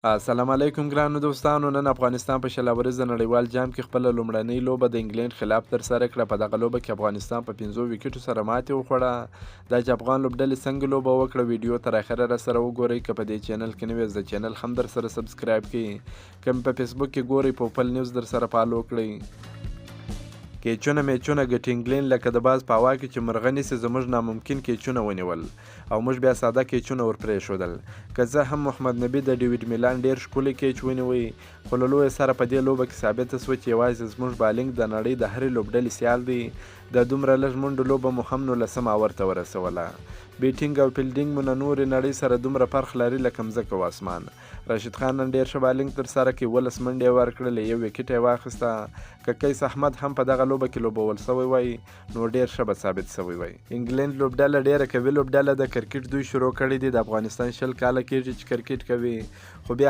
السلام علیکم ګرانو دوستانو. نن افغانستان په شل نړیوال جام کې خپله لومړنۍ لوبه د انګلند خلاف ترسره کړه. په دغه لوبه کې افغانستان په 5 ویکټو سره ماتې وخوړه. دا چې افغان لوبډلې څنګه لوبه وکړه ویډیو تر اخره راسره وګورئ. که په دې چینل کې نوی د چینل هم در سره سبسکرایب کړئ. که په فیسبوک کې ګورئ په خپل نیوز در سره فالو کړئ. کیچونه میچونه ګټي انګلند لکه د باز په هوا کې چې مرغه نیسي زموږ ناممکن کیچونه ونیول او موږ بیا ساده کیچونه ور پرېښودل. که زه هم محمد نبي د ډیویډ میلان ډېر ښکلی کیچ ونیوی، خو له لویه سره په دې لوبه کې ثابته سوه چې یوازې زموږ بالنګ د نړۍ د هرې لوبډلې سیال دی. د دومره لږ منډو لوبه مو هم 19 ورته ورسوله. بیټینګ او فیلډینګ مو نه نورې نړۍ سره دومره فرق لري لکه مځکه او اسمان. راشد خان نن ډېر ښه بالنګ ترسره کړي، 12 منډې یې ورکړلې، 1 ویکټ یې واخیسته. که قیس احمد هم په دغه لوبه کې لوبول سوی وای نو ډېر ښه به ثابت سوی وای. انګلند لوبډله ډېره قوي لوبډله ده. کرکټ دوی شروع کړی دی. د افغانستان 20 کاله کېږي چې کرکټ کوي، خو بیا